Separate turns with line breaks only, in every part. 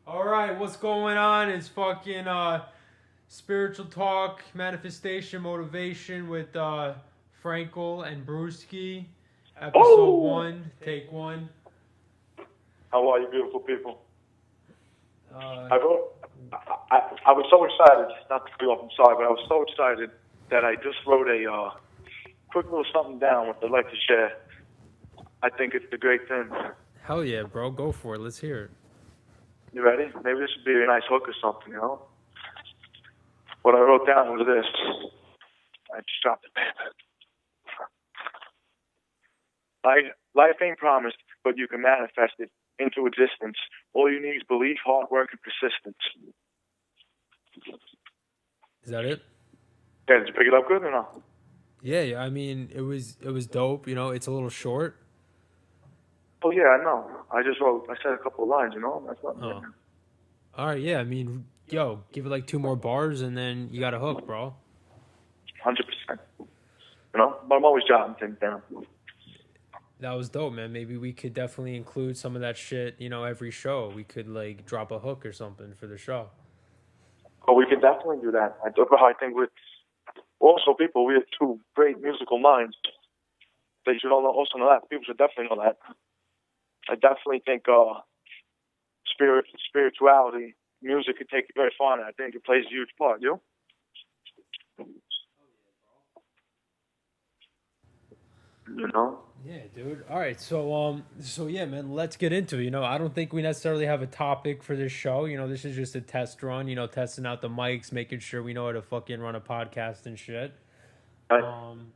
All right, what's going on? It's fucking spiritual talk, manifestation, motivation with Frankel and Brewskee. Episode
Oh,
1, take 1.
how are you, beautiful people?
Uh,
I wrote. I was so excited. Not to be off, I'm sorry, but I was so excited that I just wrote a quick little something down which I'd like to share. I think it's a great thing.
Hell yeah, bro, go for it. Let's hear it.
You ready? Maybe this would be a nice hook or something, you know? What I wrote down was this. I just dropped the paper. Life ain't promised, but you can manifest it into existence. All you need is belief, hard work, and persistence.
Is that it?
Yeah, did you pick it up good or no?
Yeah, I mean, it was dope. It's a little short.
Oh yeah, I know. I said a couple of lines, you know? That's not right
Oh,
now.
all right. Yeah, I mean, yo, give it like two more bars, and then you got a hook, bro.
100%. You know? But I'm always jotting things down.
That was dope, man. Maybe we could definitely include some of that shit. Every show we could like drop a hook or something for the show.
But we can definitely do that. I think with also people, we have two great musical minds. They should all also know that. People should definitely know that. I definitely think spirituality, music could take you very far, and I think it plays a huge part. You know?
Yeah, dude. All right, so yeah, man, let's get into it. I don't think we necessarily have a topic for this show. This is just a test run. Testing out the mics, making sure we know how to fucking run a podcast and shit.
Right.
Um,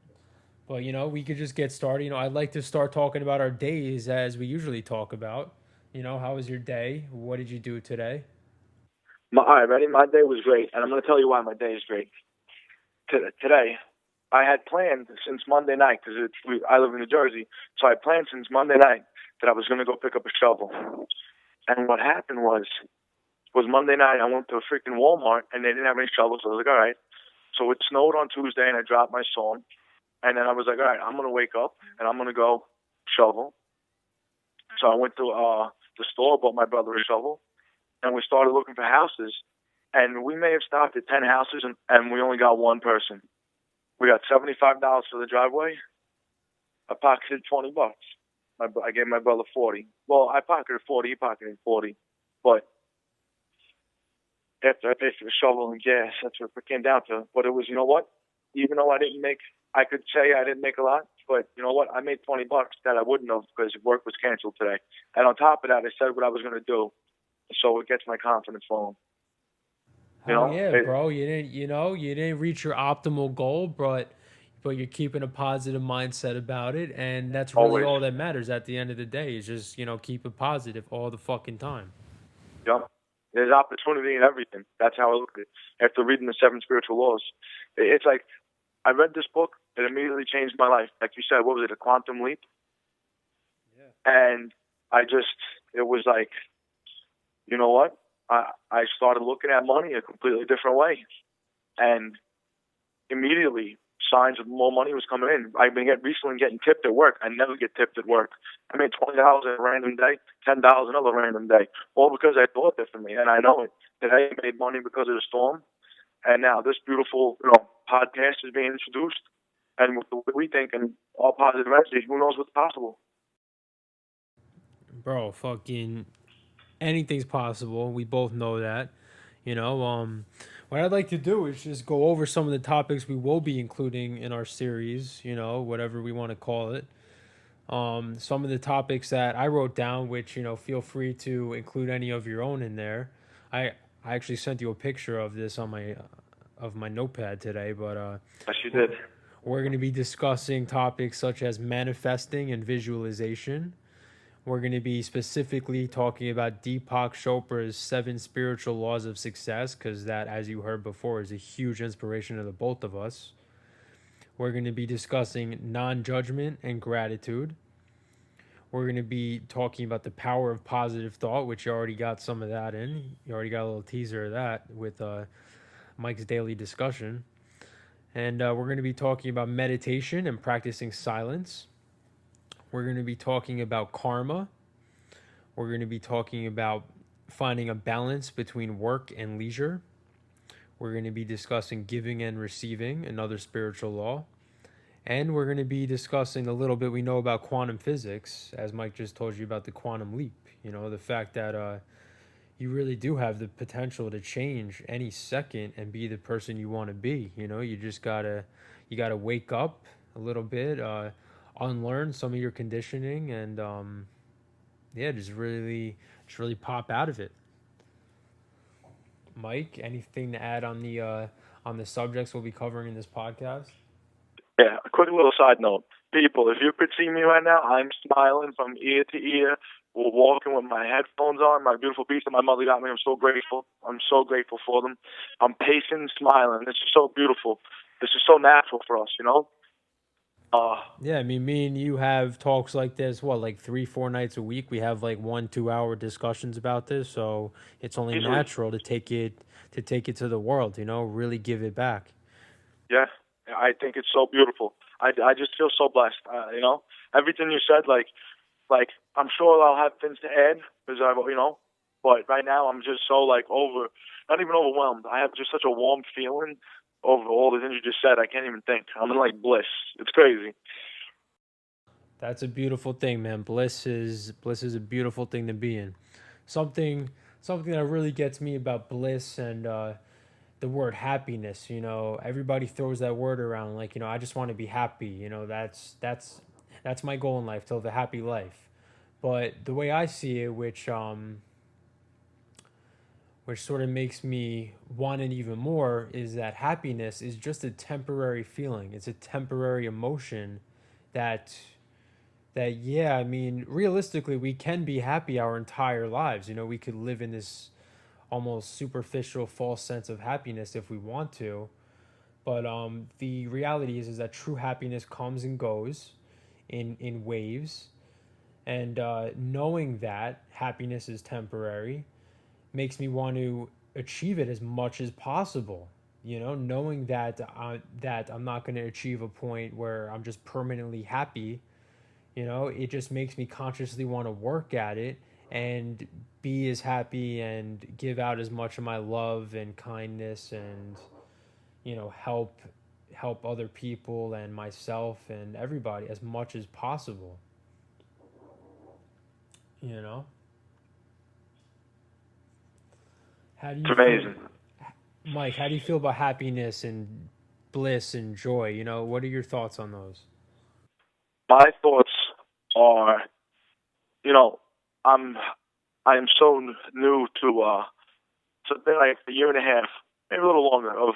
but we could just get started. I'd like to start talking about our days as we usually talk about. How was your day? What did you do today?
All right, ready? My day was great, and I'm going to tell you why my day is great. Today, I had planned since Monday night because I live in New Jersey, so I planned since Monday night that I was going to go pick up a shovel. And what happened was Monday night I went to a freaking Walmart and they didn't have any shovels. So I was like, all right. So it snowed on Tuesday and I dropped my son. And then I was like, all right, I'm gonna wake up and I'm gonna go shovel. So I went to the store, bought my brother a shovel, and we started looking for houses. And we may have stopped at 10 houses and we only got one person. We got $75 for the driveway. I pocketed $20. I gave my brother 40. Well, I pocketed 40. He pocketed 40. But after I paid for the shovel and gas, that's what it came down to. But it was, you know what? Even though I could say I didn't make a lot, but you know what? I made $20 that I wouldn't have because work was canceled today. And on top of that, I said what I was going to do, so it gets my confidence flowing. You
Hell
know,
yeah, bro. You didn't reach your optimal goal, but you're keeping a positive mindset about it, and that's really
always.
all that matters at the end of the day is just, keep it positive all the fucking time.
Yep. There's opportunity in everything. That's how I look at it. After reading the seven spiritual laws, it's like I read this book. It immediately changed my life. Like you said, what was it? A quantum leap.
Yeah.
And it was like, you know what? I started looking at money a completely different way. And immediately, signs of more money was coming in. I've been recently getting tipped at work. I never get tipped at work. I made $20 a random day, $10 another random day, all because I thought differently. And I know it. Today I made money because of the storm. And now this beautiful, podcast is being introduced. And with the way we think and all positive energy, who knows what's possible?
Bro, fucking anything's possible. We both know that. What I'd like to do is just go over some of the topics we will be including in our series, whatever we want to call it. Some of the topics that I wrote down, which feel free to include any of your own in there. I actually sent you a picture of this on my of my notepad today, but
Yes, you
we're,
did.
we're going to be discussing topics such as manifesting and visualization. We're going to be specifically talking about Deepak Chopra's seven spiritual laws of success, because that, as you heard before, is a huge inspiration to the both of us. We're going to be discussing non judgment and gratitude. We're going to be talking about the power of positive thought, which you already got some of that in. You already got a little teaser of that with Mike's daily discussion. And we're going to be talking about meditation and practicing silence. We're going to be talking about karma. We're going to be talking about finding a balance between work and leisure. We're going to be discussing giving and receiving, another spiritual law. And we're going to be discussing a little bit we know about quantum physics, as Mike just told you about the quantum leap. The fact that you really do have the potential to change any second and be the person you want to be. You just you gotta wake up a little bit, unlearn some of your conditioning, and yeah, just really pop out of it. Mike, anything to add on the subjects we'll be covering in this podcast?
Yeah, a quick little side note. People, if you could see me right now, I'm smiling from ear to ear. We're walking with my headphones on, my beautiful beats that my mother got me. I'm so grateful. I'm so grateful for them. I'm pacing, smiling. This is so beautiful. This is so natural for us, you know? Uh,
Yeah, I mean, me and you have talks like this, what, like 3, 4 nights a week? We have like 1, 2 hour discussions about this, so it's only
easily.
natural to take it to the world, really give it back.
Yeah, I think it's so beautiful. I just feel so blessed, you know? Everything you said, like I'm sure I'll have things to add because but right now I'm just so not even overwhelmed. I have just such a warm feeling over all the things you just said. I can't even think. I'm in like bliss. It's crazy.
That's a beautiful thing, man. Bliss is a beautiful thing to be in. Something something that really gets me about bliss and the word happiness. Everybody throws that word around like, I just want to be happy. That's my goal in life, to live a happy life. But the way I see it, which sort of makes me want it even more, is that happiness is just a temporary feeling. It's a temporary emotion that yeah, I mean, realistically we can be happy our entire lives. We could live in this almost superficial false sense of happiness if we want to. But the reality is that true happiness comes and goes in waves, and knowing that happiness is temporary makes me want to achieve it as much as possible. Knowing that I'm not going to achieve a point where I'm just permanently happy. It just makes me consciously want to work at it and be as happy and give out as much of my love and kindness and help other people and myself and everybody as much as possible. You know, how do
It's
you feel,
amazing.
Mike? How do you feel about happiness and bliss and joy? What are your thoughts on those?
My thoughts are, you know, I'm I'm so new to been like a year and a half, maybe a little longer, of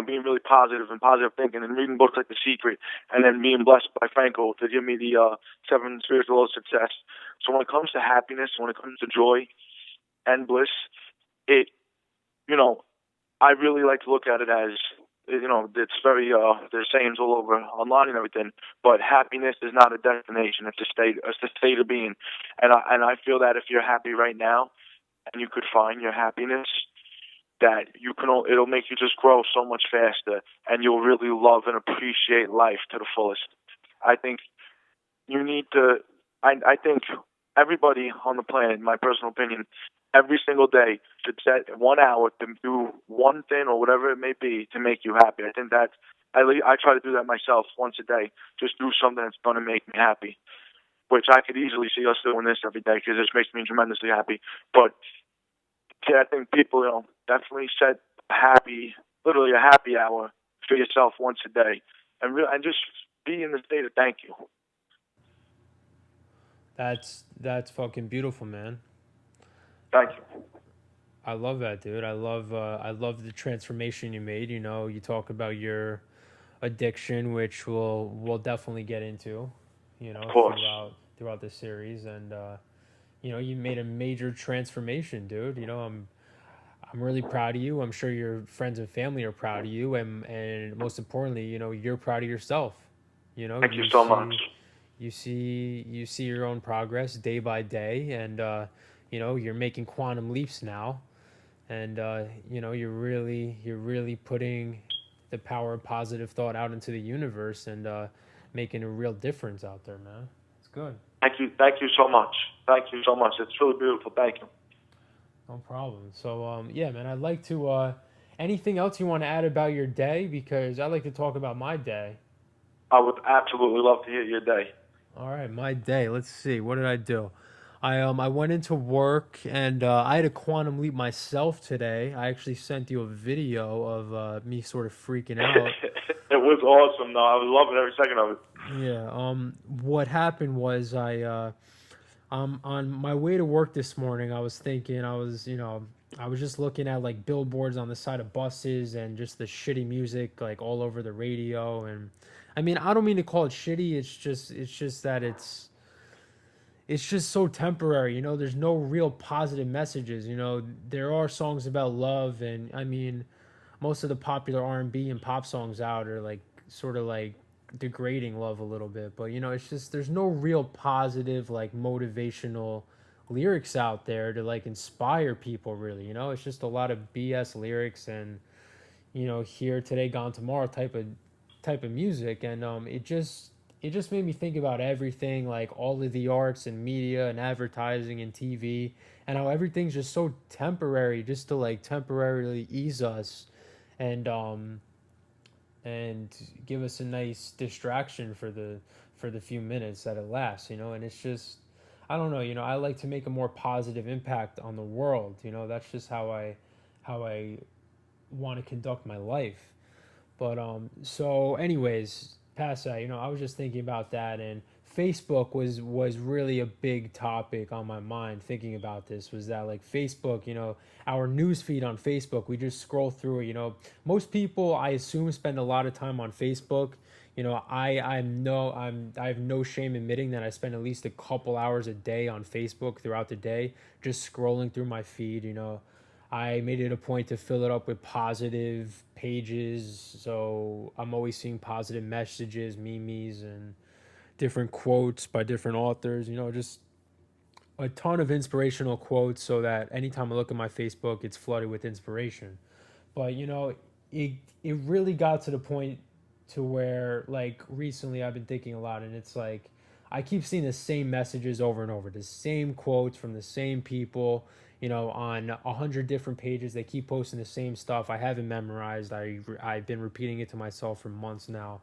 being really positive and positive thinking and reading books like The Secret, and then being blessed by Frankel to give me the seven spiritual laws of success. So when it comes to happiness, when it comes to joy and bliss, it you know I really like to look at it as it's very there's sayings all over online and everything, but happiness is not a destination; it's a state of being, and I feel that if you're happy right now and you could find your happiness, that it'll make you just grow so much faster, and you'll really love and appreciate life to the fullest. I think you need to I think everybody on the planet, in my personal opinion, every single day should set 1 hour to do one thing or whatever it may be to make you happy. I think I try to do that myself once a day. Just do something that's going to make me happy, which I could easily see us doing this every day because this makes me tremendously happy. But yeah, I think people, definitely set literally a happy hour for yourself once a day, and just be in the state of thank you.
That's fucking beautiful, man.
Thank you.
I love that, dude. I love the transformation you made. You talk about your addiction, which we'll definitely get into,
Of course.
throughout the series, and you made a major transformation, dude. I'm really proud of you. I'm sure your friends and family are proud of you, and most importantly, you're proud of yourself. You know,
Thank you
you
so much.
see you see your own progress day by day, and you're making quantum leaps now, and you're really putting the power of positive thought out into the universe, and making a real difference out there, man. It's good.
Thank you. Thank you so much. Thank you so much. It's really beautiful. Thank you.
No No problem. So, yeah, man, I'd like to, anything else you want to add about your day? Because I'd like to talk about my day.
I would absolutely love to hear your day.
All right, my day. Let's see. What did I do? I went into work and I had a quantum leap myself today. I actually sent you a video of me sort of freaking out.
It was awesome, though. I was loving every second of it.
Yeah. What happened was on my way to work this morning, I was thinking, I was just looking at like billboards on the side of buses and just the shitty music like all over the radio. And I mean, I don't mean to call it shitty. It's just that it's just so temporary. There's no real positive messages. There are songs about love, and I mean, most of the popular R&B and pop songs out are like sort of like degrading love a little bit. But it's just there's no real positive like motivational lyrics out there to like inspire people really. It's just a lot of BS lyrics and here today gone tomorrow type of music. And it just made me think about everything, like all of the arts and media and advertising and TV, and how everything's just so temporary, just to like temporarily ease us and and give us a nice distraction for the few minutes that it lasts. And it's just, I don't know, I like to make a more positive impact on the world. That's just how I want to conduct my life. But so anyways, past that, I was just thinking about that, and Facebook was really a big topic on my mind thinking about this. Was that like Facebook, our news feed on Facebook, we just scroll through it. Most people, I assume, spend a lot of time on Facebook. I have no shame admitting that I spend at least a couple hours a day on Facebook throughout the day, just scrolling through my feed. I made it a point to fill it up with positive pages, so I'm always seeing positive messages, memes, and different quotes by different authors. Just a ton of inspirational quotes, so that anytime I look at my Facebook, it's flooded with inspiration. But it really got to the point to where like recently I've been thinking a lot, and it's like I keep seeing the same messages over and over, the same quotes from the same people, on 100 different pages. They keep posting the same stuff. I haven't memorized. I've been repeating it to myself for months now,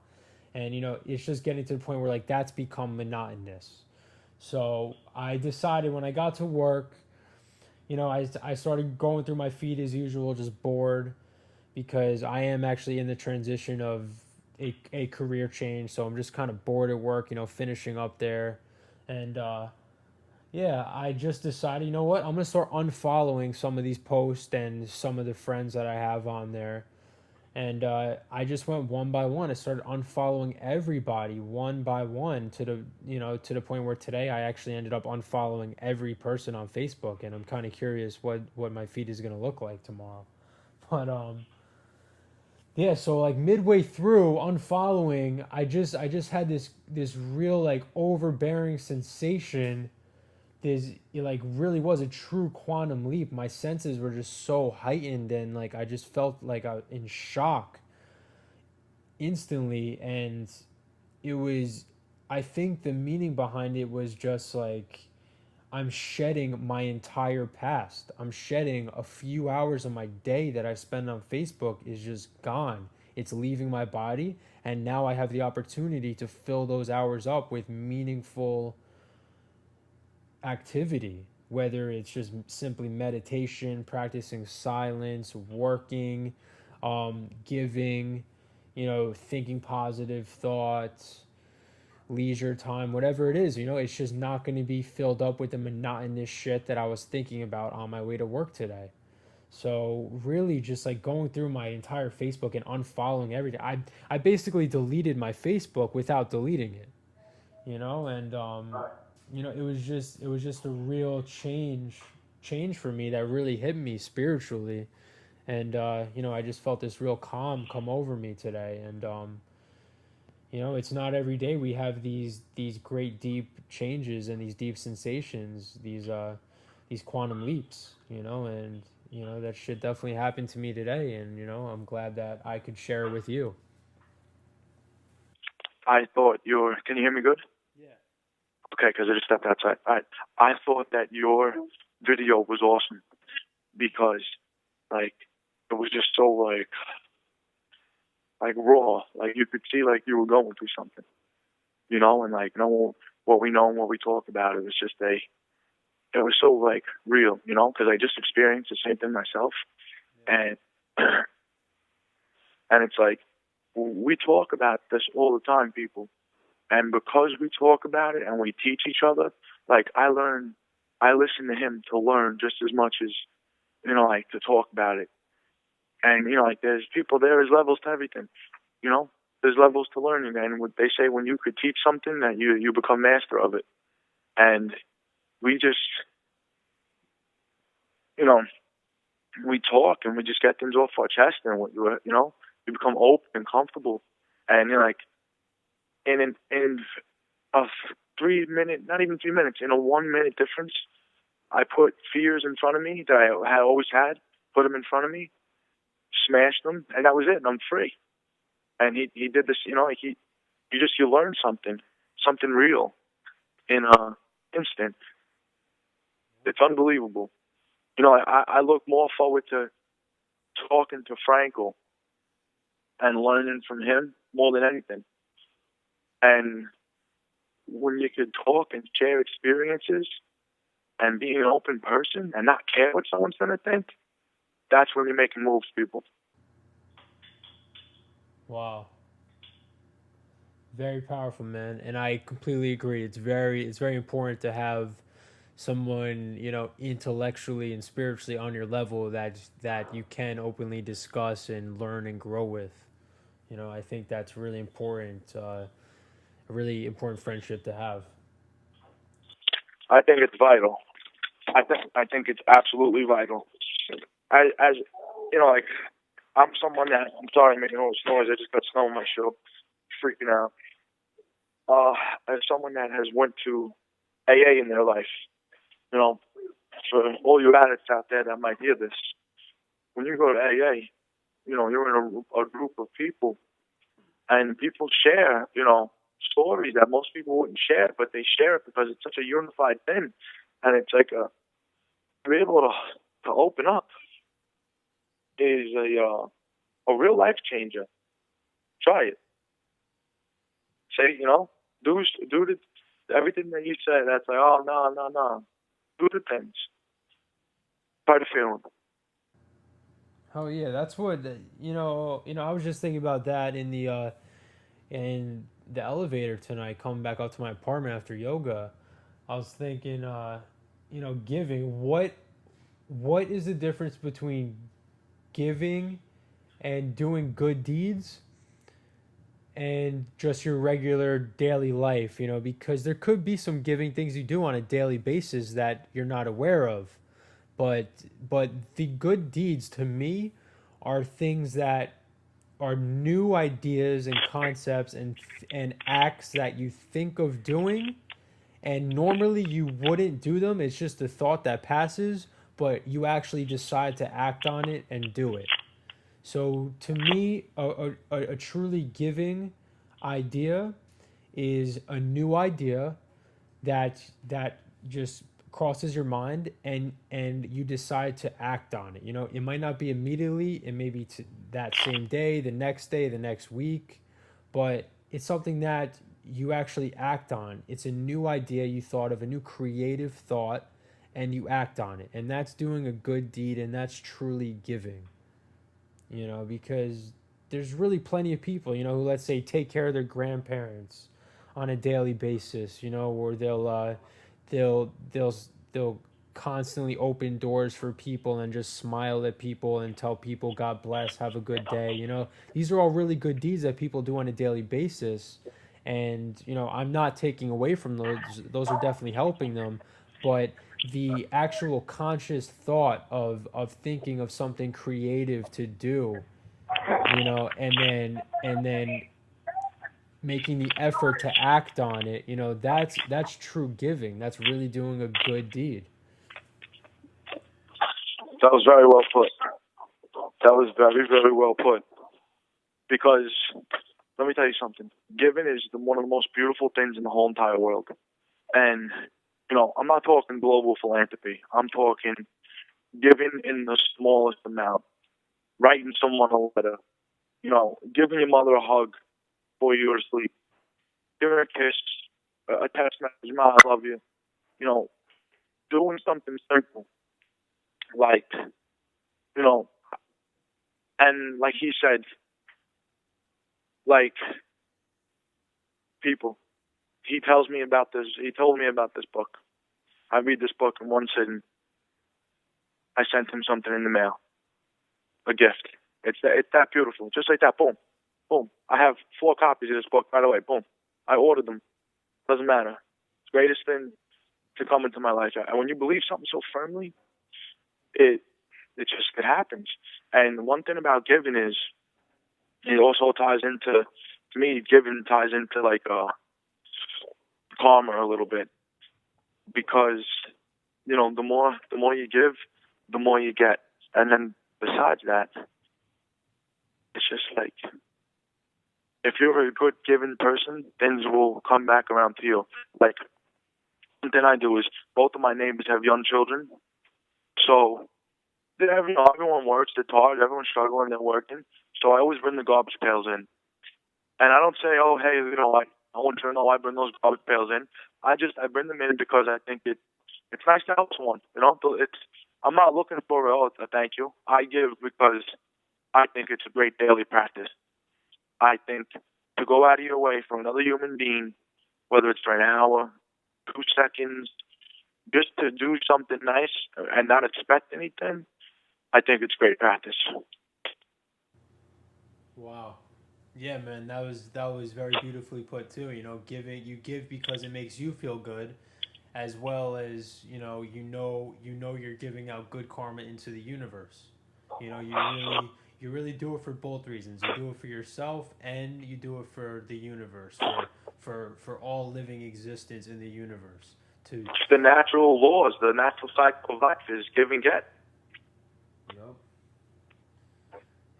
and it's just getting to the point where like that's become monotonous. So I decided when I got to work, I started going through my feed as usual, just bored, because I am actually in the transition of a career change. So I'm just kind of bored at work, finishing up there. And yeah, I just decided, you know what? I'm going to start unfollowing some of these posts and some of the friends that I have on there. And I just went one by one. I started unfollowing everybody one by one to the point where today I actually ended up unfollowing every person on Facebook. And I'm kind of curious what my feed is going to look like tomorrow. But yeah, so like midway through unfollowing, I just had this real like overbearing sensation. It like really was a true quantum leap. My senses were just so heightened, and like I just felt like I was in shock instantly. And it was, I think the meaning behind it was just like I'm shedding my entire past. I'm shedding a few hours of my day that I spend on Facebook is just gone. It's leaving my body, and now I have the opportunity to fill those hours up with meaningful activity, whether it's just simply meditation, practicing silence, working, giving, thinking positive thoughts, leisure time, whatever it is. It's just not going to be filled up with the monotonous shit that I was thinking about on my way to work today. So really just like going through my entire Facebook and unfollowing everything. I basically deleted my Facebook without deleting it, and it was just a real change for me that really hit me spiritually. And I just felt this real calm come over me today. And it's not every day we have these great deep changes and these deep sensations, these quantum leaps, and that shit definitely happened to me today. And I'm glad that I could share it with you.
I thought your. Can you hear me good?
Yeah.
Okay, because I just stepped outside. I thought that your video was awesome. because like it was just so like raw. Like you could see like you were going through something, and like no what we know and what we talk about. It was just it was so like real, because I just experienced the same thing myself, and and it's like we talk about this all the time, people, and because we talk about it and we teach each other, like I listen to him to learn just as much as like to talk about it, and like there's people, there's levels to everything, there's levels to learning, and what they say, when you could teach something, that you become master of it, and we just we talk and we just get things off our chest, and you become open and comfortable, and you're like in a 3 minute, not even 3 minutes, in a 1 minute difference, I put fears in front of me that I had always had, put them in front of me, smashed them, and that was it, and I'm free. And he did this, like you learn something real in a instant. It's unbelievable. I look more forward to talking to Frankel and learning from him more than anything. And when you could talk and share experiences and be an open person and not care what someone's going to think, that's when you're making moves, people.
Wow. Very powerful, man. And I completely agree. It's very important to have someone, intellectually and spiritually on your level that you can openly discuss and learn and grow with. I think that's really important, a really important friendship to have.
I think it's vital. I think it's absolutely vital. As like I'm someone that, I'm sorry, I'm making all this noise. I just got snow on my shoe, freaking out. As someone that has went to AA in their life, for all you addicts out there that might hear this, when you go to AA, you're in a group of people, and people share, stories that most people wouldn't share, but they share it because it's such a unified thing, and it's like to be able to open up is a real life changer. Try it. Say, do everything that you say. That's like, oh no. Do the things. Try to feel them.
Oh yeah, that's what I was just thinking about that in the elevator tonight, coming back up to my apartment after yoga. I was thinking, giving. What is the difference between giving and doing good deeds and just your regular daily life? Because there could be some giving things you do on a daily basis that you're not aware of, but the good deeds to me are things that are new ideas and concepts and acts that you think of doing, and normally you wouldn't do them. It's just a thought that passes, but you actually decide to act on it and do it. So to me, a truly giving idea is a new idea that just crosses your mind, and you decide to act on it. It might not be immediately, it may be that same day, the next week, but it's something that you actually act on. It's a new idea you thought of, a new creative thought, and you act on it, and that's doing a good deed, and that's truly giving. Because there's really plenty of people, who, let's say, take care of their grandparents on a daily basis, or they'll constantly open doors for people and just smile at people and tell people God bless, have a good day. These are all really good deeds that people do on a daily basis, and I'm not taking away from those. Those are definitely helping them, but the actual conscious thought of thinking of something creative to do, and then making the effort to act on it, that's true giving. That's really doing a good deed.
That was very well put. That was very, very well put. Because let me tell you something. Giving is one of the most beautiful things in the whole entire world. And I'm not talking global philanthropy. I'm talking giving in the smallest amount, writing someone a letter, giving your mother a hug before you go to sleep, giving her a kiss, a text message, "Ma, I love you." You know, doing something simple like, you know, and like he said, like people. He tells me about this. He told me about this book. I read this book in one sitting. I sent him something in the mail, a gift. It's that beautiful, just like that. Boom, boom. I have 4 copies of this book, by the way. Boom. I ordered them. Doesn't matter. It's the greatest thing to come into my life. And when you believe something so firmly, it it happens. And one thing about giving is it also ties into, to me, giving ties into like karma a little bit, because the more you give, the more you get. And then besides that, it's just like, if you're a good giving person, things will come back around to you. Like, one thing I do is, both of my neighbors have young children, so everyone works. It's hard. Everyone's struggling. They're working. So I always bring the garbage pails in, and I don't say, "Oh, hey, I want you to know I bring those garbage pails in." I bring them in because I think it's nice to help someone. I'm not looking for a thank you. I give because I think it's a great daily practice. I think to go out of your way for another human being, whether it's for an hour, 2 seconds, just to do something nice and not expect anything, I think it's great practice.
Wow. Yeah, man, that was very beautifully put too. Giving, you give because it makes you feel good, as well as you're giving out good karma into the universe. You really do it for both reasons. You do it for yourself, and you do it for the universe, for all living existence in the universe. To
It's the natural laws, the natural cycle of life is give and get.
Yep.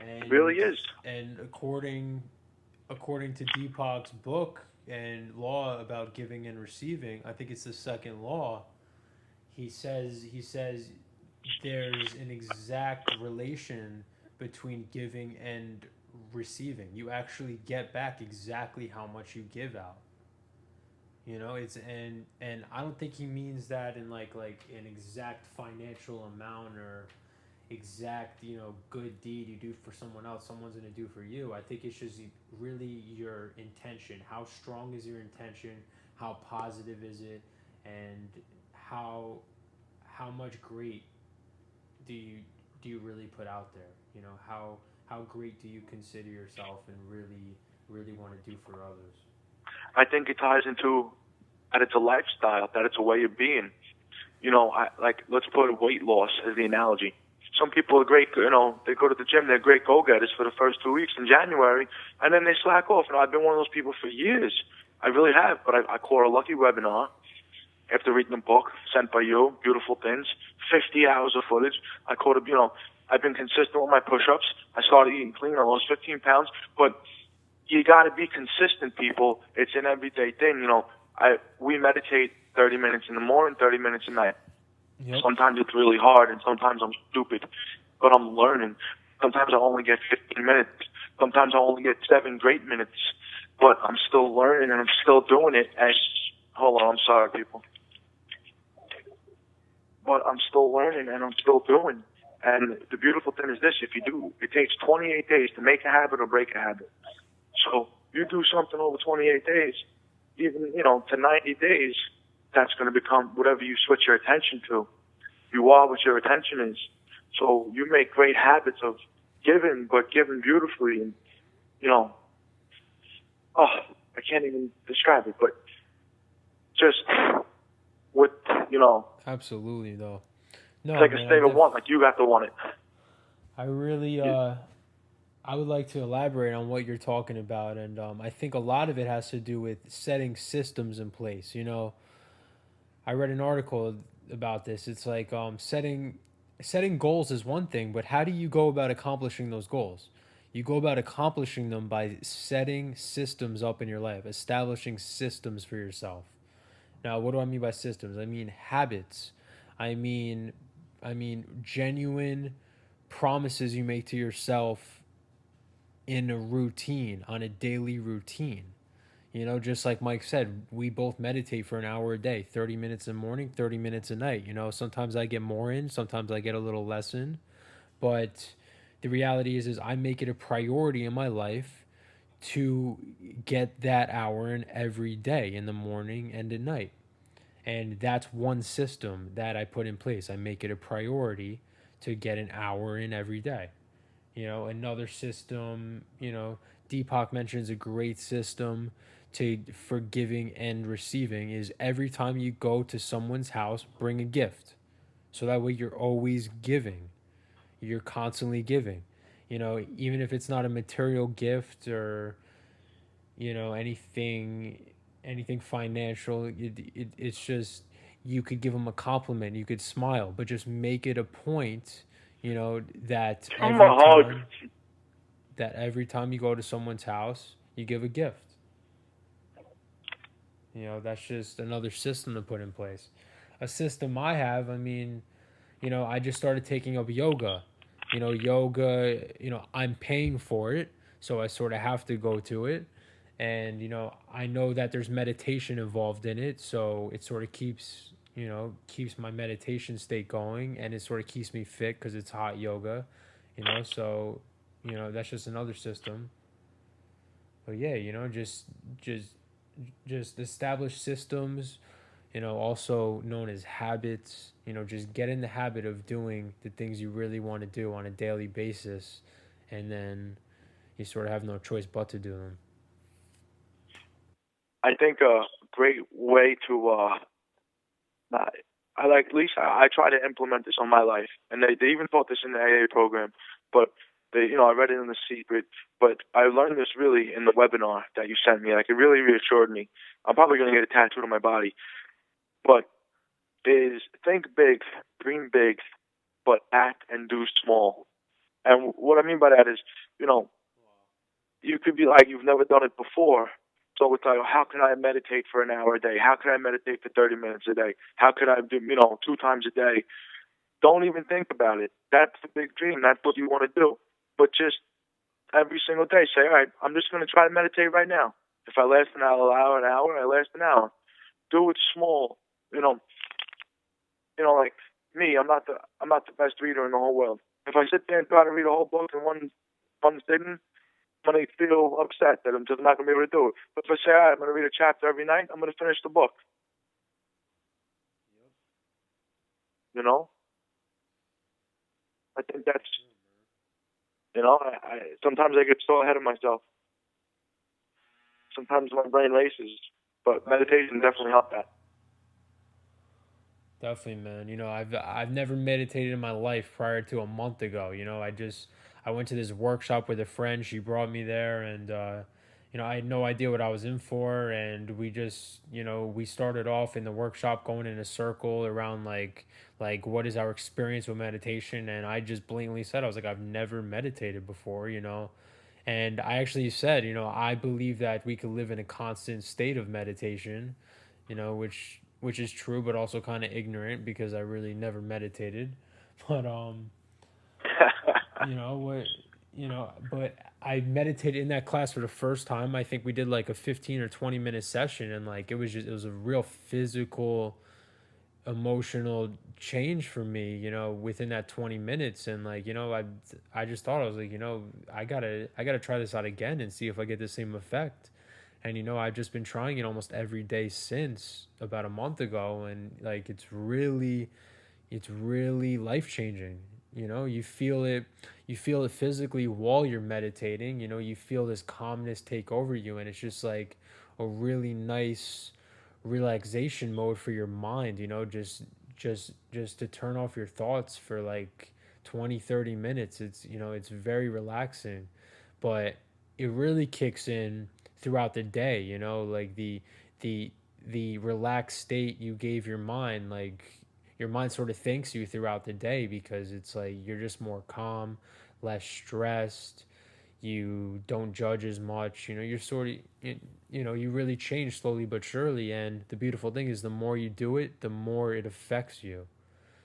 It
and
really is.
and according to Deepak's book and law about giving and receiving, I think it's the second law. He says there's an exact relation between giving and receiving. You actually get back exactly how much you give out. It's and I don't think he means that in like an exact financial amount, or exact good deed you do for someone else, someone's going to do for you. I think it's just really your intention. How strong is your intention? How positive is it? And how how much great do you really put out there? How great do you consider yourself and really want to do for others?
I think it ties into that it's a lifestyle, that it's a way of being. Let's put weight loss as the analogy. Some people are great, they go to the gym, they're great go-getters for the first 2 weeks in January, and then they slack off. I've been one of those people for years. I really have, but I caught a lucky webinar after reading the book sent by you, Beautiful Things, 50 hours of footage. I've been consistent with my push-ups. I started eating clean. I lost 15 pounds, but you got to be consistent, people. It's an everyday thing. We meditate 30 minutes in the morning, 30 minutes at night.
Yep.
Sometimes it's really hard, and sometimes I'm stupid, but I'm learning. Sometimes I only get 15 minutes. Sometimes I only get 7 great minutes, but I'm still learning and I'm still doing it. And hold on, I'm sorry, people, but I'm still learning and I'm still doing. And the beautiful thing is this: if you do, it takes 28 days to make a habit or break a habit. So you do something over 28 days, even to 90 days, that's going to become whatever you switch your attention to. You are what your attention is. So you make great habits of giving, but giving beautifully. And oh, I can't even describe it, but just with
Absolutely, though.
it's
No,
like a
man.
state of want. Like you got to want it.
I really I would like to elaborate on what you're talking about, and I think a lot of it has to do with setting systems in place. I read an article about this. It's like setting goals is one thing, but how do you go about accomplishing those goals? You go about accomplishing them by setting systems up in your life, establishing systems for yourself. Now, what do I mean by systems? I mean habits. I mean I mean, genuine promises you make to yourself in a routine, on a daily routine. You know, just like Mike said, we both meditate for an hour a day, 30 minutes in the morning, 30 minutes a night. You know, sometimes I get more in, sometimes I get a little less in. But the reality is I make it a priority in my life to get that hour in every day, in the morning and at night. And that's one system that I put in place. I make it a priority to get an hour in every day. You know, another system, you know, Deepak mentions a great system to for giving and receiving is every time you go to someone's house, bring a gift. So that way you're always giving. You're constantly giving. You know, even if it's not a material gift or, you know, anything financial, it's just you could give them a compliment, you could smile, but just make it a point, you know,
Give him a hug.
that every time you go to someone's house, you give a gift. You know, that's just another system to put in place. A system I have, I mean, you know, I just started taking up yoga. You know, yoga, you know, I'm paying for it, so I sort of have to go to it. And, you know, I know that there's meditation involved in it, so it sort of keeps, you know, keeps my meditation state going and it sort of keeps me fit because it's hot yoga, you know, so, you know, that's just another system. But yeah, you know, just just establish systems, you know, also known as habits. You know, just get in the habit of doing the things you really want to do on a daily basis, and then you sort of have no choice but to do them.
I think a great way to not, I like at least I try to implement this on my life, and they even taught this in the AA program, but they I read it in the secret, but I learned this really in the webinar that you sent me. Like it really reassured me. I'm probably gonna get it tattooed on my body, but is think big, dream big, but act and do small. And what I mean by that is, you know, you could be like you've never done it before. So it's like, how can I meditate for an hour a day? How can I meditate for 30 minutes a day? How can I do, two times a day? Don't even think about it. That's the big dream. That's what you want to do. But just every single day, say, all right, I'm just going to try to meditate right now. If I last an hour, I last an hour. Do it small. You know, like me, I'm not the best reader in the whole world. If I sit there and try to read a whole book in one sitting, I'm going to feel upset that I'm just not going to be able to do it. But if I say, all right, I'm going to read a chapter every night, I'm going to finish the book. You know, I think that's, I sometimes I get so ahead of myself. Sometimes my brain races, but meditation definitely helped that.
Definitely, man. You know, I've never meditated in my life prior to a month ago. You know, I went to this workshop with a friend. She brought me there, and you know, I had no idea what I was in for. And we just, you know, we started off in the workshop going in a circle around like what is our experience with meditation. And I just blatantly said, I was like, I've never meditated before. You know, and I actually said, you know, I believe that we could live in a constant state of meditation, you know, which is true, but also kind of ignorant because I really never meditated. But you know what, you know, but I meditated in that class for the first time. I think we did like a 15 or 20-minute session, and like it was a real physical emotional change for me, you know, within that 20 minutes. And like, you know, I just thought, I was like, you know, I got to try this out again and see if I get the same effect. And you know, I've just been trying it almost every day since about a month ago, and like it's really life changing. You know, you feel it physically while you're meditating. You know, you feel this calmness take over you, and it's just like a really nice relaxation mode for your mind. You know, just to turn off your thoughts for like 20 30 minutes. It's, you know, it's very relaxing, but it really kicks in throughout the day. You know, like the the relaxed state you gave your mind, like your mind sort of thanks you throughout the day because it's like you're just more calm, less stressed, you don't judge as much. You know, you're sort of you know, you really change slowly but surely. And the beautiful thing is the more you do it, the more it affects you.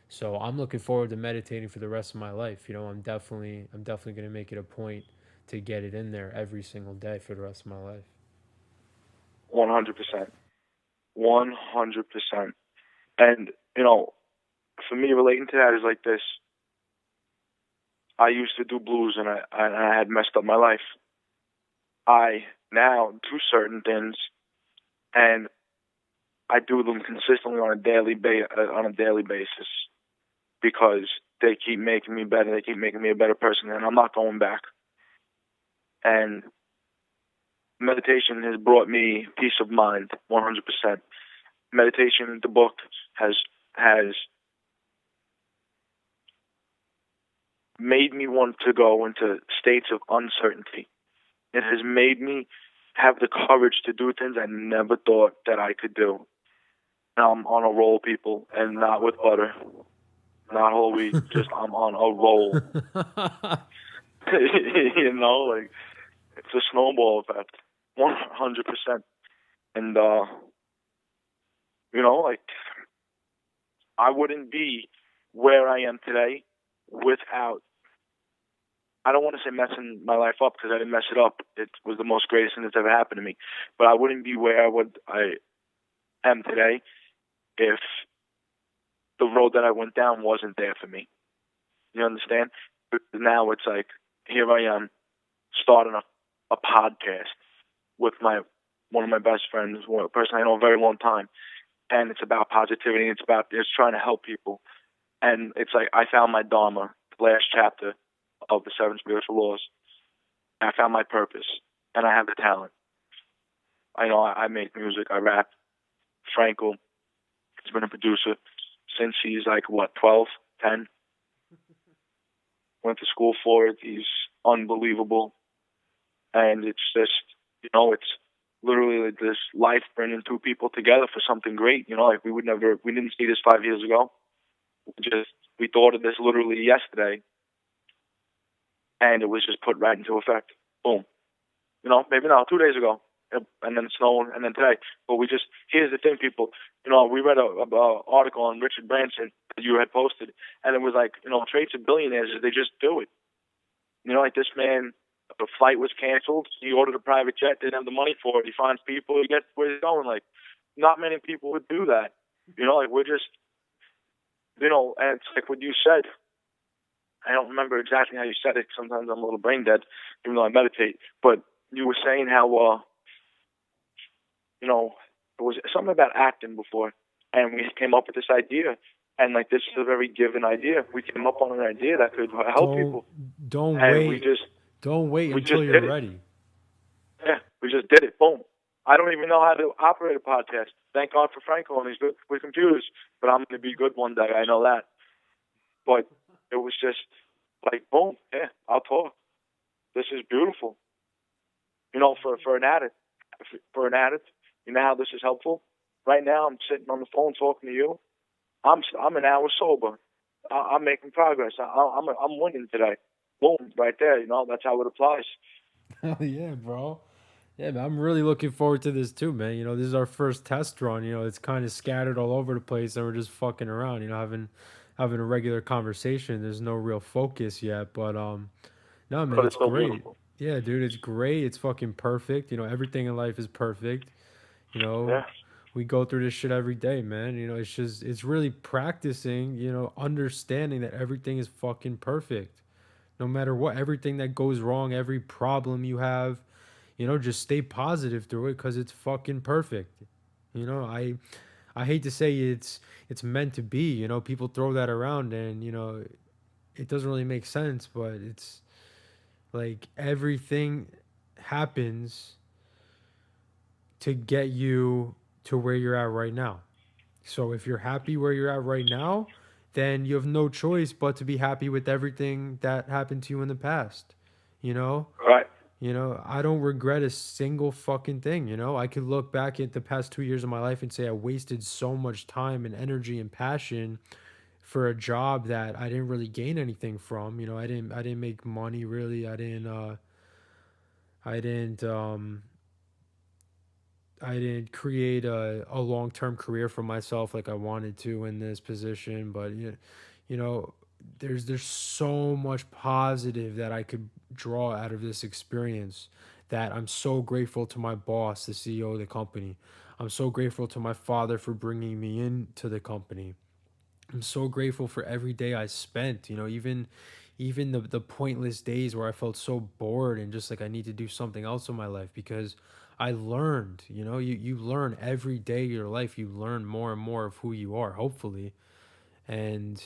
So I'm looking forward to meditating for the rest of my life. I'm definitely going to make it a point to get it in there every single day for the rest of my life.
100%. 100%. And, you know, for me, relating to that is like this. I used to do blues and I had messed up my life. I now do certain things and I do them consistently on a daily basis because they keep making me better. They keep making me a better person, and I'm not going back. And meditation has brought me peace of mind, 100%. Meditation, the book, has made me want to go into states of uncertainty. It has made me have the courage to do things I never thought that I could do. Now I'm on a roll, people, and not with butter, not whole wheat. Just I'm on a roll. Like it's a snowball effect, 100%. And like I wouldn't be where I am today without. I don't want to say messing my life up because I didn't mess it up. It was the most greatest thing that's ever happened to me. But I wouldn't be where I am today if the road that I went down wasn't there for me. You understand? But now it's like here I am starting a podcast with my one of my best friends, a person I know a very long time, and it's about positivity. It's trying to help people, and it's like I found my dharma, the last chapter of the seven spiritual laws. I found my purpose, and I have the talent. I know I make music, I rap. Frankel has been a producer since he's like what 12, 10. Went to school for it. He's unbelievable, and it's just it's literally like this life bringing two people together for something great. Like we didn't see this 5 years ago. We thought of this literally yesterday, and it was just put right into effect. Boom. Maybe not 2 days ago, and then snowing, and then today. But here's the thing, people. We read a article on Richard Branson that you had posted, and it was like, traits of billionaires is they just do it. Like this man, the flight was canceled. He ordered a private jet, didn't have the money for it. He finds people, he gets where he's going. Like, not many people would do that. Like we're just, and it's like what you said. I don't remember exactly how you said it. Sometimes I'm a little brain dead, even though I meditate. But you were saying how, it was something about acting before, and we came up with this idea. And like this is a very given idea. We came up on an idea that could help
don't
people,
don't
and
wait. Don't wait
we
until
just
you're
did it.
ready.
Yeah, we just did it. Boom. I don't even know how to operate a podcast. Thank God for Franco and he's good with computers. But I'm going to be good one day. I know that. But it was just like, boom. Yeah, I'll talk. This is beautiful. For an addict. For an addict, you know how this is helpful? Right now, I'm sitting on the phone talking to you. I'm an hour sober. I'm making progress. I'm winning today. Boom, right there. That's how it applies.
Hell yeah, bro. Yeah, man, I'm really looking forward to this too, man. This is our first test run. It's kind of scattered all over the place, and we're just fucking around. Having a regular conversation. There's no real focus yet, but no, man,
But
it's
it's so
great.
beautiful.
Yeah, dude, it's great. It's fucking perfect. Everything in life is perfect. You know,
Yeah.
we go through this shit every day, man. It's really practicing. Understanding that everything is fucking perfect. No matter what, everything that goes wrong, every problem you have, just stay positive through it because it's fucking perfect. I hate to say it's meant to be. People throw that around and it doesn't really make sense, but it's like everything happens to get you to where you're at right now. So if you're happy where you're at right now, then you have no choice but to be happy with everything that happened to you in the past. You know?
Right.
I don't regret a single fucking thing. I could look back at the past 2 years of my life and say I wasted so much time and energy and passion for a job that I didn't really gain anything from. I didn't make money really. I didn't I didn't create a long term career for myself like I wanted to in this position, but you know, there's so much positive that I could draw out of this experience that I'm so grateful to my boss, the CEO of the company. I'm so grateful to my father for bringing me into the company. I'm so grateful for every day I spent, even the pointless days where I felt so bored and just like I need to do something else in my life because I learned, you learn every day of your life, you learn more and more of who you are, hopefully. And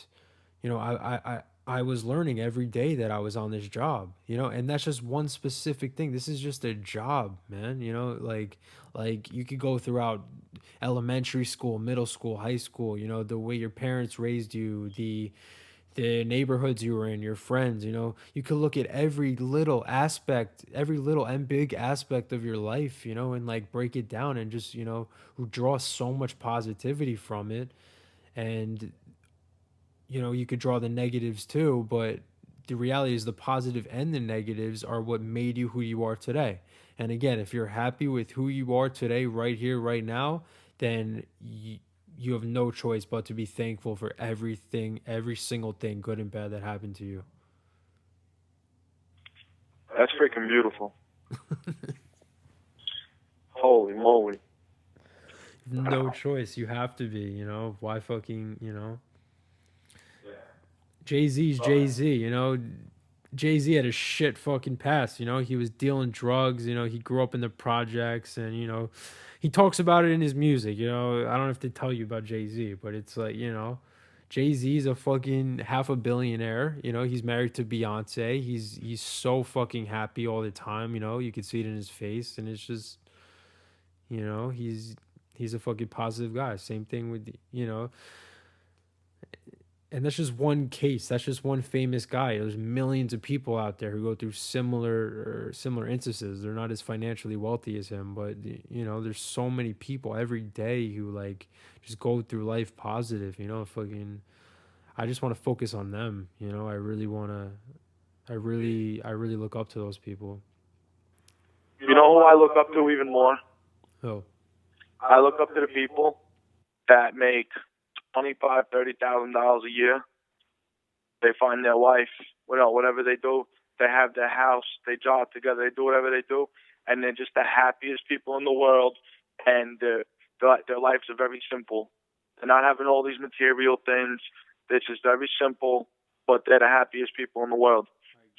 I was learning every day that I was on this job, and that's just one specific thing. This is just a job, man. Like you could go throughout elementary school, middle school, high school, the way your parents raised you, the neighborhoods you were in, your friends, you could look at every little aspect, every little and big aspect of your life, and like break it down and just, draw so much positivity from it. And you could draw the negatives too, but the reality is the positive and the negatives are what made you who you are today. And again, if you're happy with who you are today, right here, right now, then you have no choice but to be thankful for everything, every single thing, good and bad, that happened to you.
That's freaking beautiful. Holy moly.
No choice. You have to be, why fucking, Jay Z's Jay Z, Jay Z had a shit fucking past. He was dealing drugs. He grew up in the projects, and he talks about it in his music. I don't have to tell you about Jay Z, but it's like Jay Z's a fucking half a billionaire. He's married to Beyonce. He's so fucking happy all the time. You can see it in his face, and it's just he's a fucking positive guy. Same thing with and that's just one case. That's just one famous guy. There's millions of people out there who go through similar instances. They're not as financially wealthy as him, but there's so many people every day who like just go through life positive. Fucking. I just want to focus on them. I really want to. I really look up to those people.
You know who I look up to even more?
Oh,
I look up to the people that make $25,000-$30,000 a year. They find their wife, whatever they do. They have their house. They job together. They do whatever they do, and they're just the happiest people in the world. And their lives are very simple. They're not having all these material things. They're just very simple, but they're the happiest people in the world.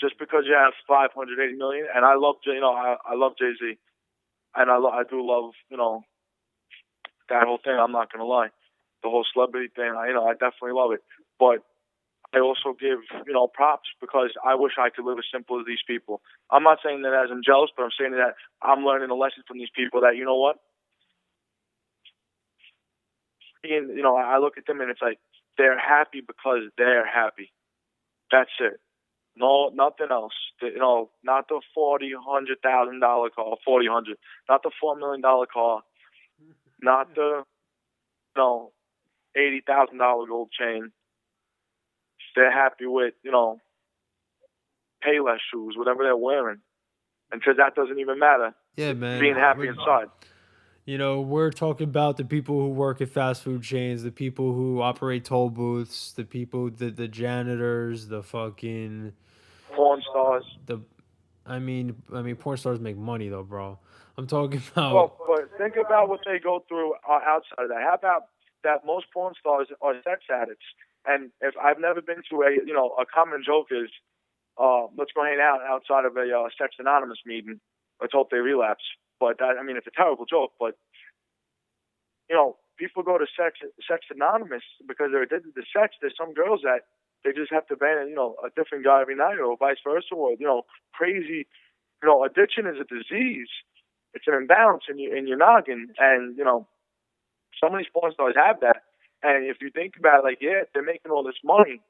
Just because you have 580 million, and I love I love Jay Z, and I do love that whole thing. I'm not gonna lie, the whole celebrity thing. I definitely love it, but I also give props because I wish I could live as simple as these people. I'm not saying that as I'm jealous, but I'm saying that I'm learning a lesson from these people that what, I look at them and it's like they're happy because they're happy. That's it. No, nothing else. Not the $40,000-$100,000 car, 40 hundred, not the $4 million car, not the $80,000 gold chain. They're happy with Payless shoes, whatever they're wearing, and because that doesn't even matter.
yeah, man.
Being happy inside.
We're talking about the people who work at fast food chains, the people who operate toll booths, the people, the janitors, the fucking
Porn stars.
the. I mean, porn stars make money though, bro. I'm talking about.
Well, but think about what they go through outside of that. How about that? Most porn stars are sex addicts, and if I've never been to a common joke is, let's go hang out outside of a Sex Anonymous meeting. Let's hope they relapse. But it's a terrible joke. But people go to Sex Anonymous because they're addicted to sex. There's some girls that they just have to bang a different guy every night, or vice versa, or crazy. Addiction is a disease. It's an imbalance in your noggin, and some of these porn stars have that. And if you think about it, like, yeah, they're making all this money,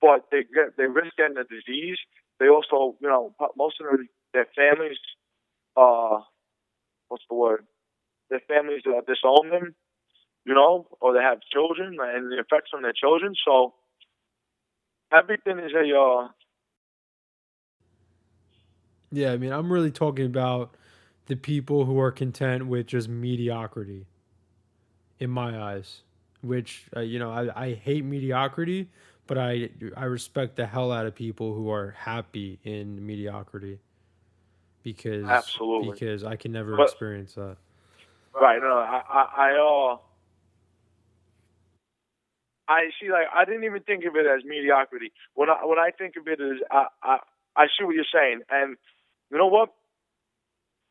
but they risk getting a disease. They also, most of their families, what's the word? Their families disown them, or they have children, and it affects on their children. So everything is
Yeah, I mean, I'm really talking about the people who are content with just mediocrity, in my eyes. Which I hate mediocrity, but I respect the hell out of people who are happy in mediocrity because
Absolutely.
because I can never
But
experience that.
right, no, I see. Like, I didn't even think of it as mediocrity. When I think of it as, I see what you're saying, and you know what?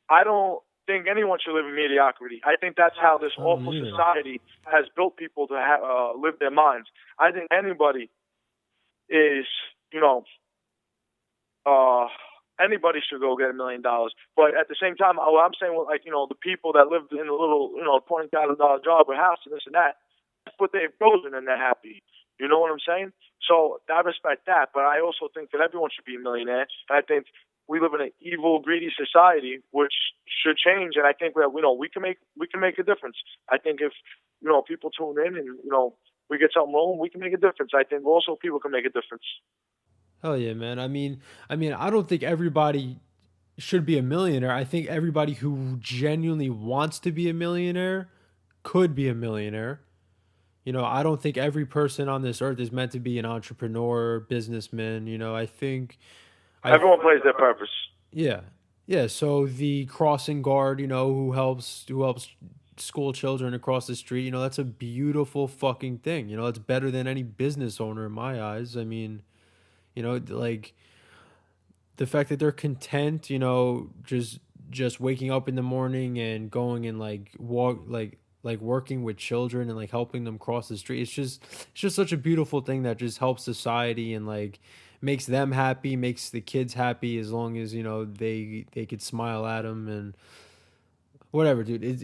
I don't think anyone should live in mediocrity. I think that's how this
Oh
awful
yeah.
society has built people to live their minds. I think anybody is, you know, uh, anybody should go get $1 million. But at the same time, what I'm saying, like, the people that lived in a little, $20,000 job or house and this and that, that's what they've chosen and they're happy. You know what I'm saying? So I respect that, but I also think that everyone should be a millionaire. And I think we live in an evil, greedy society, which should change. And I think that we can make a difference. I think if people tune in and we get something wrong, we can make a difference. I think also people can make a difference.
Hell yeah, man. I mean, I don't think everybody should be a millionaire. I think everybody who genuinely wants to be a millionaire could be a millionaire. I don't think every person on this earth is meant to be an entrepreneur, businessman. I,
Everyone plays their purpose.
yeah, yeah. So the crossing guard, who helps school children across the street, that's a beautiful fucking thing. It's better than any business owner in my eyes. I mean, like the fact that they're content, just waking up in the morning and going and like walk like working with children and like helping them cross the street. It's just such a beautiful thing that just helps society and like makes them happy, makes the kids happy as long as they could smile at them and whatever, dude. There's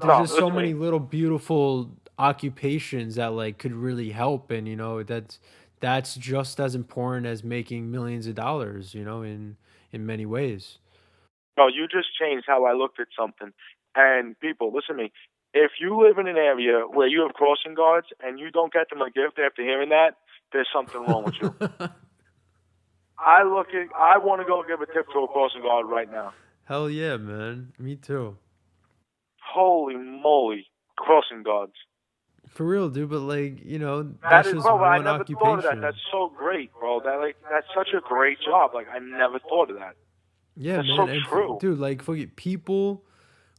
No,
just so
listen to
many
me.
little beautiful occupations that like could really help, and that's just as important as making millions of dollars, in many ways.
No, you just changed how I looked at something. And people, listen to me. If you live in an area where you have crossing guards and you don't get them a gift after hearing that, there's something wrong with you. I want to go give a tip to a crossing guard right now.
Hell yeah, man. Me too.
Holy moly, crossing guards.
For real, dude. But like,
That
that's
is,
just
bro. I
one
never thought of that.
occupation.
That's so great, bro. That's such a great job. Like, I never thought of that.
Yeah,
That's
man.
so
And
true.
dude, like, fucking people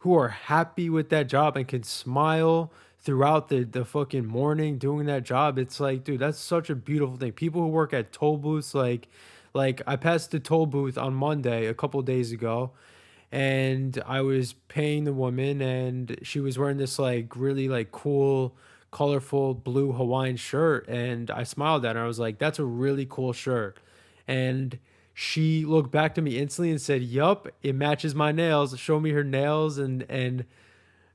who are happy with that job and can smile throughout the fucking morning doing that job. It's like, dude, that's such a beautiful thing. People who work at toll booths, like I passed the toll booth on Monday a couple days ago, and I was paying the woman, and she was wearing this like really like cool, colorful blue Hawaiian shirt, and I smiled at her. I was like, "That's a really cool shirt," and she looked back to me instantly and said, "Yup, it matches my nails." Show me her nails, and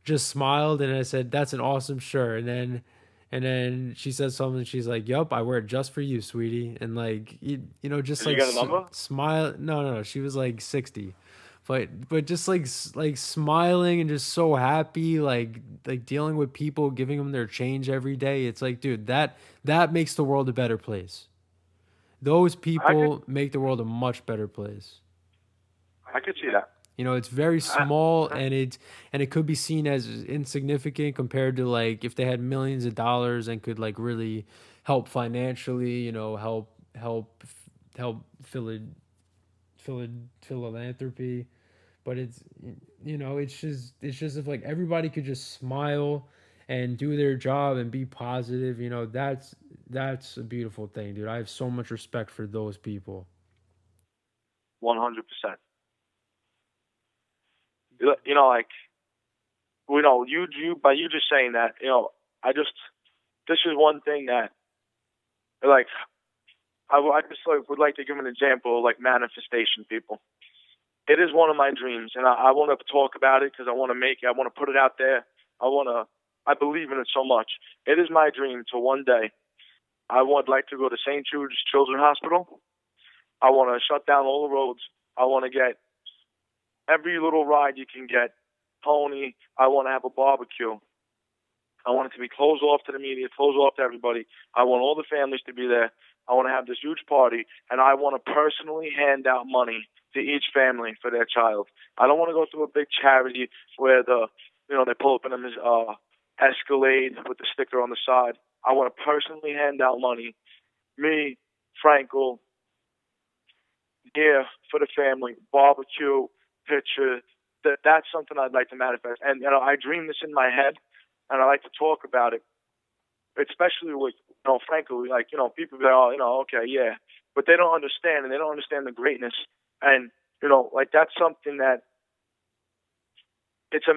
just smiled, and I said, "That's an awesome shirt." And then she said something. She's like, "Yup, I wear it just for you, sweetie." And like just
Did you
like
get a number?
smile. No, no, no. She was like 60, but just like like smiling and just so happy, like dealing with people, giving them their change every day. It's like, dude, that makes the world a better place. Those
I could,
people make the world a much better place.
I could see that.
It's very
I,
small, and it could be seen as insignificant compared to like if they had millions of dollars and could like really help financially, help philanthropy. But it's just if like everybody could just smile and do their job and be positive, that's a beautiful thing, dude. I have so much respect for those people.
100%. Like, by you just saying that, I just, this is one thing that, like, I just like would like to give an example of like manifestation, people. It is one of my dreams, and I want to talk about it because I want to make it. I want to put it out there. I believe in it so much. It is my dream to one day. I would like to go to St. Jude's Children's Hospital. I want to shut down all the roads. I want to get every little ride you can get. Pony. I want to have a barbecue. I want it to be closed off to the media, closed off to everybody. I want all the families to be there. I want to have this huge party, and I want to personally hand out money to each family for their child. I don't want to go through a big charity where they pull up in a Escalade with the sticker on the side. I want to personally hand out money, me, Frankel, here for the family, barbecue, picture. That's something I'd like to manifest. And I dream this in my head, and I like to talk about it, especially with Frankel. Like people go, okay, yeah, but they don't understand, and they don't understand the greatness. And like that's something that it's a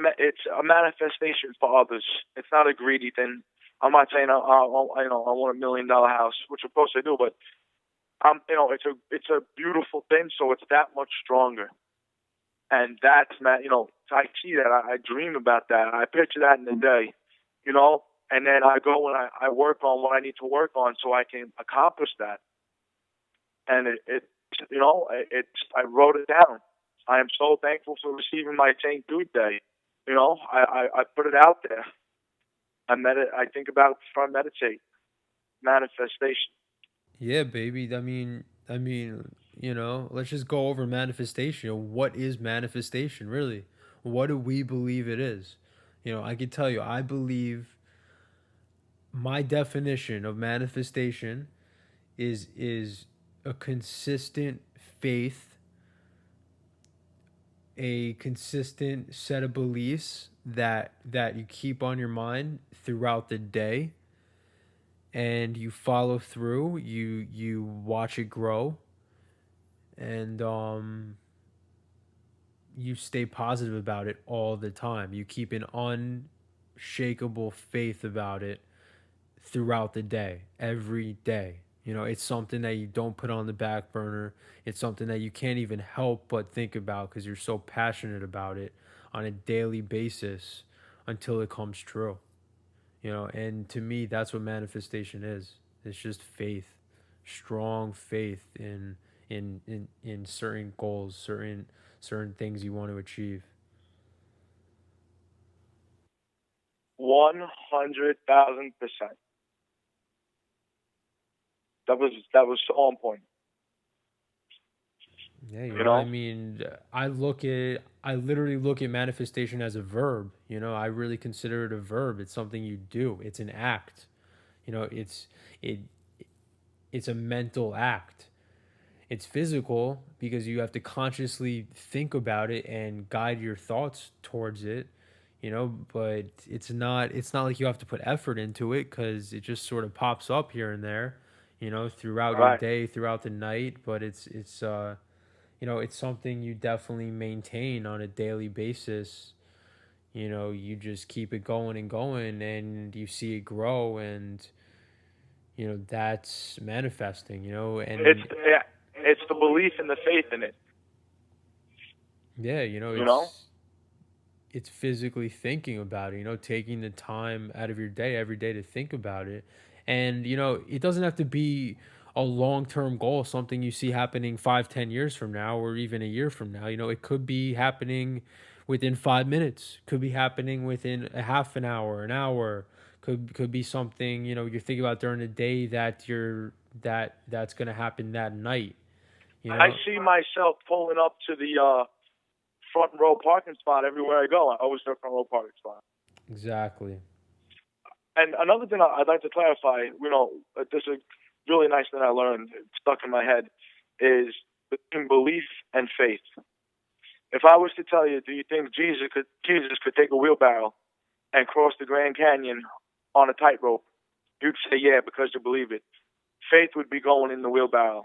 manifestation for others. It's not a greedy thing. I'm not saying I want $1 million house, which of course I do, but it's a beautiful thing, so it's that much stronger. And that's I see that, I dream about that, I picture that in the day, and then I go and I work on what I need to work on so I can accomplish that. And I wrote it down. I am so thankful for receiving my St. Jude Day. I put it out there. I think about it before I meditate. Manifestation.
Yeah, baby. Let's just go over manifestation. What is manifestation, really? What do we believe it is? I can tell you, I believe my definition of manifestation is a consistent faith, a consistent set of beliefs that you keep on your mind throughout the day, and you follow through, you watch it grow, and you stay positive about it all the time. You keep an unshakable faith about it throughout the day, every day. It's something that you don't put on the back burner. It's something that you can't even help but think about because you're so passionate about it on a daily basis until it comes true. And to me, that's what manifestation is. It's just faith, strong faith in certain goals, certain things you want to achieve.
100,000%. That was so on point.
Yeah,
You know,
I literally look at manifestation as a verb. I really consider it a verb. It's something you do. It's an act. It it's a mental act. It's physical because you have to consciously think about it and guide your thoughts towards it. But it's not like you have to put effort into it because it just sort of pops up here and there, throughout your
right?
day, throughout the night. But it's something you definitely maintain on a daily basis. You just keep it going and going, and you see it grow, and that's manifesting.
It's
And
it's the belief and the faith in it.
yeah,
You know,
it's physically thinking about it, taking the time out of your day every day to think about it. And, it doesn't have to be a long term goal, something you see happening 5, 10 years from now, or even a year from now. It could be happening within 5 minutes, could be happening within a half an hour, could be something, you're thinking about during the day that's going to happen that night, you
I
know?
see myself pulling up to the front row parking spot everywhere I go. I always have a front row parking spot.
Exactly.
And another thing I'd like to clarify, this is a really nice thing I learned, it stuck in my head, is between belief and faith. If I was to tell you, do you think Jesus could take a wheelbarrow and cross the Grand Canyon on a tightrope? You'd say yeah because you believe it. Faith would be going in the wheelbarrow.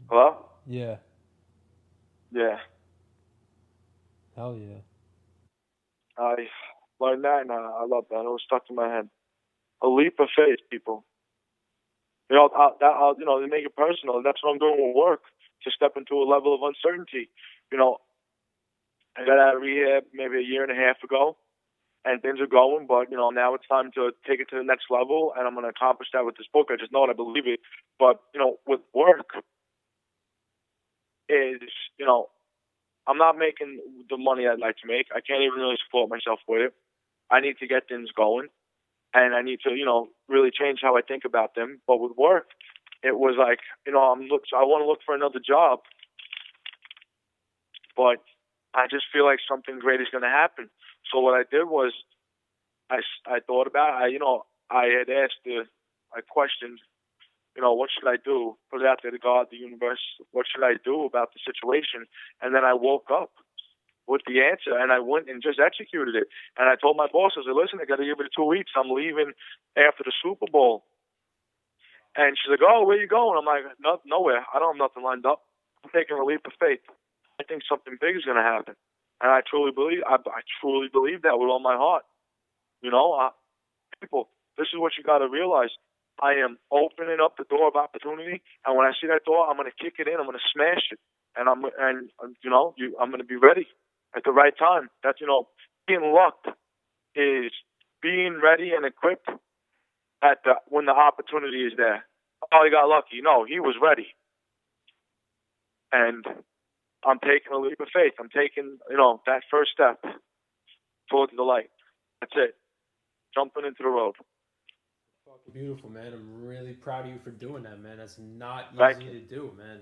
Hello?
Yeah.
Yeah.
Hell yeah.
I learned that and I love that. It was stuck in my head. A leap of faith, people. To make it personal. That's what I'm doing with work, to step into a level of uncertainty. You know, I got out of rehab maybe a year and a half ago, and things are going, but, now it's time to take it to the next level, and I'm going to accomplish that with this book. I just know it. I believe it. But, with work is, I'm not making the money I'd like to make. I can't even really support myself with it. I need to get things going, and I need to, really change how I think about them. But with work, it was like, I want to look for another job, but I just feel like something great is going to happen. So what I did was I thought about it. I had I questioned, what should I do? Put it out there to God, the universe. What should I do about the situation? And then I woke up with the answer, and I went and just executed it. And I told my boss, I said, listen, I got to give it 2 weeks. I'm leaving after the Super Bowl. And she's like, oh, where you going? I'm like, no, nowhere. I don't have nothing lined up. I'm taking a leap of faith. I think something big is going to happen. And I truly believe that with all my heart. People, this is what you got to realize. I am opening up the door of opportunity, and when I see that door, I'm going to kick it in. I'm going to smash it, and I'm going to be ready at the right time. That's being luck is being ready and equipped when the opportunity is there. Oh, he got lucky. No, he was ready, and I'm taking a leap of faith. I'm taking that first step towards the light. That's it. Jumping into the road.
Fucking beautiful, man. I'm really proud of you for doing that, man. That's not
Thank
easy
you.
to do, man.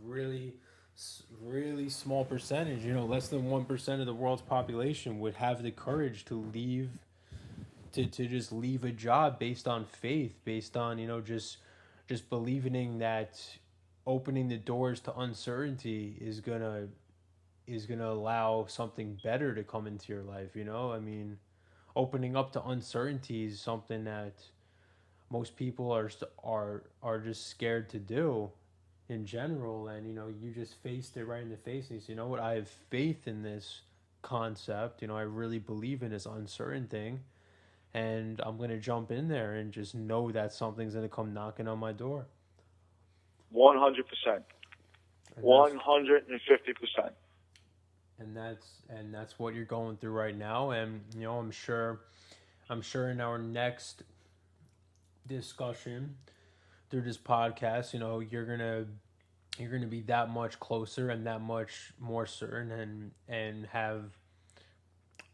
Really small percentage, less than 1% of the world's population would have the courage to leave, to just leave a job based on faith, based on, just believing that opening the doors to uncertainty is gonna allow something better to come into your life. I mean, opening up to uncertainty is something that most people are just scared to do in general. And you just faced it right in the face, and you say, you know what, I have faith in this concept. I really believe in this uncertain thing, and I'm going to jump in there and just know that something's going to come knocking on my door.
100%.
And that's
150%.
and that's what you're going through right now. And I'm sure in our next discussion through this podcast, you're gonna be that much closer and that much more certain, and have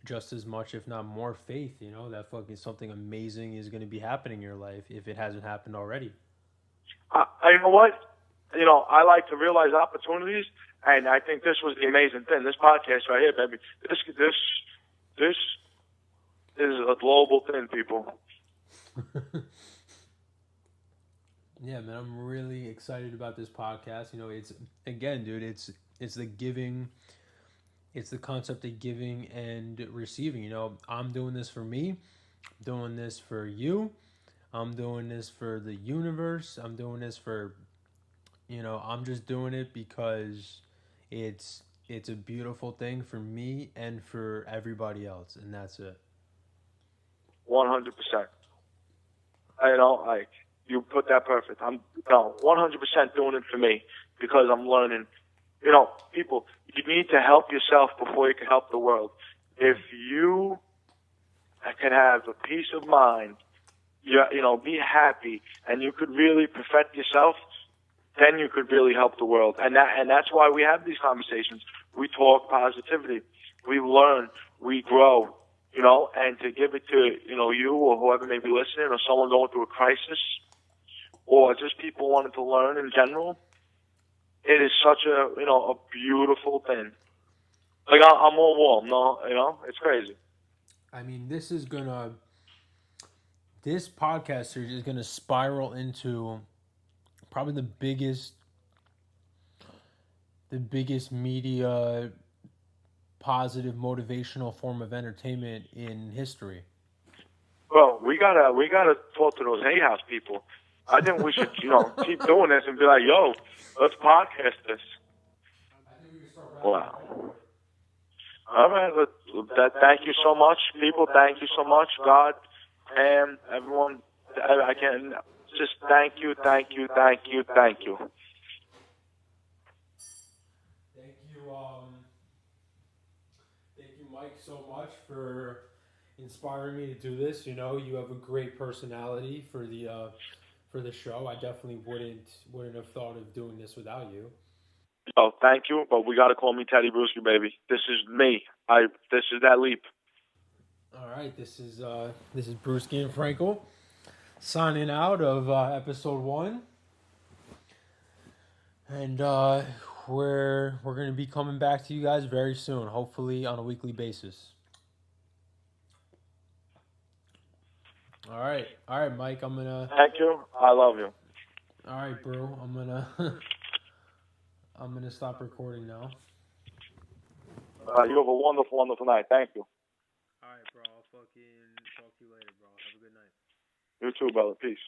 just as much, if not more, faith. That fucking something amazing is gonna be happening in your life if it hasn't happened already.
You know what? I like to realize opportunities, and I think this was the amazing thing. This podcast right here, baby. This is a global thing, people.
Yeah, man, I'm really excited about this podcast. It's, again, dude, it's the giving, it's the concept of giving and receiving. I'm doing this for me, I'm doing this for you, I'm doing this for the universe, I'm doing this for, I'm just doing it because it's a beautiful thing for me and for everybody else, and that's it.
100%. Like you put that perfect. I'm 100% doing it for me because I'm learning. People, you need to help yourself before you can help the world. If you can have a peace of mind, be happy, and you could really perfect yourself, then you could really help the world. And that's why we have these conversations. We talk positivity. We learn. We grow. And to give it to, you or whoever may be listening, or someone going through a crisis, or just people wanting to learn in general, it is such a beautiful thing. Like I'm all warm, no, it's crazy.
I mean, this podcast series is gonna spiral into probably the biggest media positive motivational form of entertainment in history.
Bro, we gotta talk to those Hay House people. I think we should, keep doing this and be like, yo, let's podcast this. Wow. All right. Thank you so much, people. Thank you so much, God, and everyone. I can just thank you, thank you, thank you, thank you.
Thank you, Mike, so much for inspiring me to do this. You have a great personality for the show. I definitely wouldn't have thought of doing this without you.
Oh, thank you, but we got to call me Teddy Brewskee, baby. This is me. This is that leap.
All right, this is Brewskee and Frankel signing out of episode 1, and we're going to be coming back to you guys very soon, hopefully on a weekly basis. All right, Mike. I'm gonna.
Thank you. I love you.
All right, bro. I'm gonna stop recording now.
You have a wonderful, wonderful night. Thank you.
All right, bro. I'll fucking talk to you later, bro. Have a good night.
You too, brother. Peace.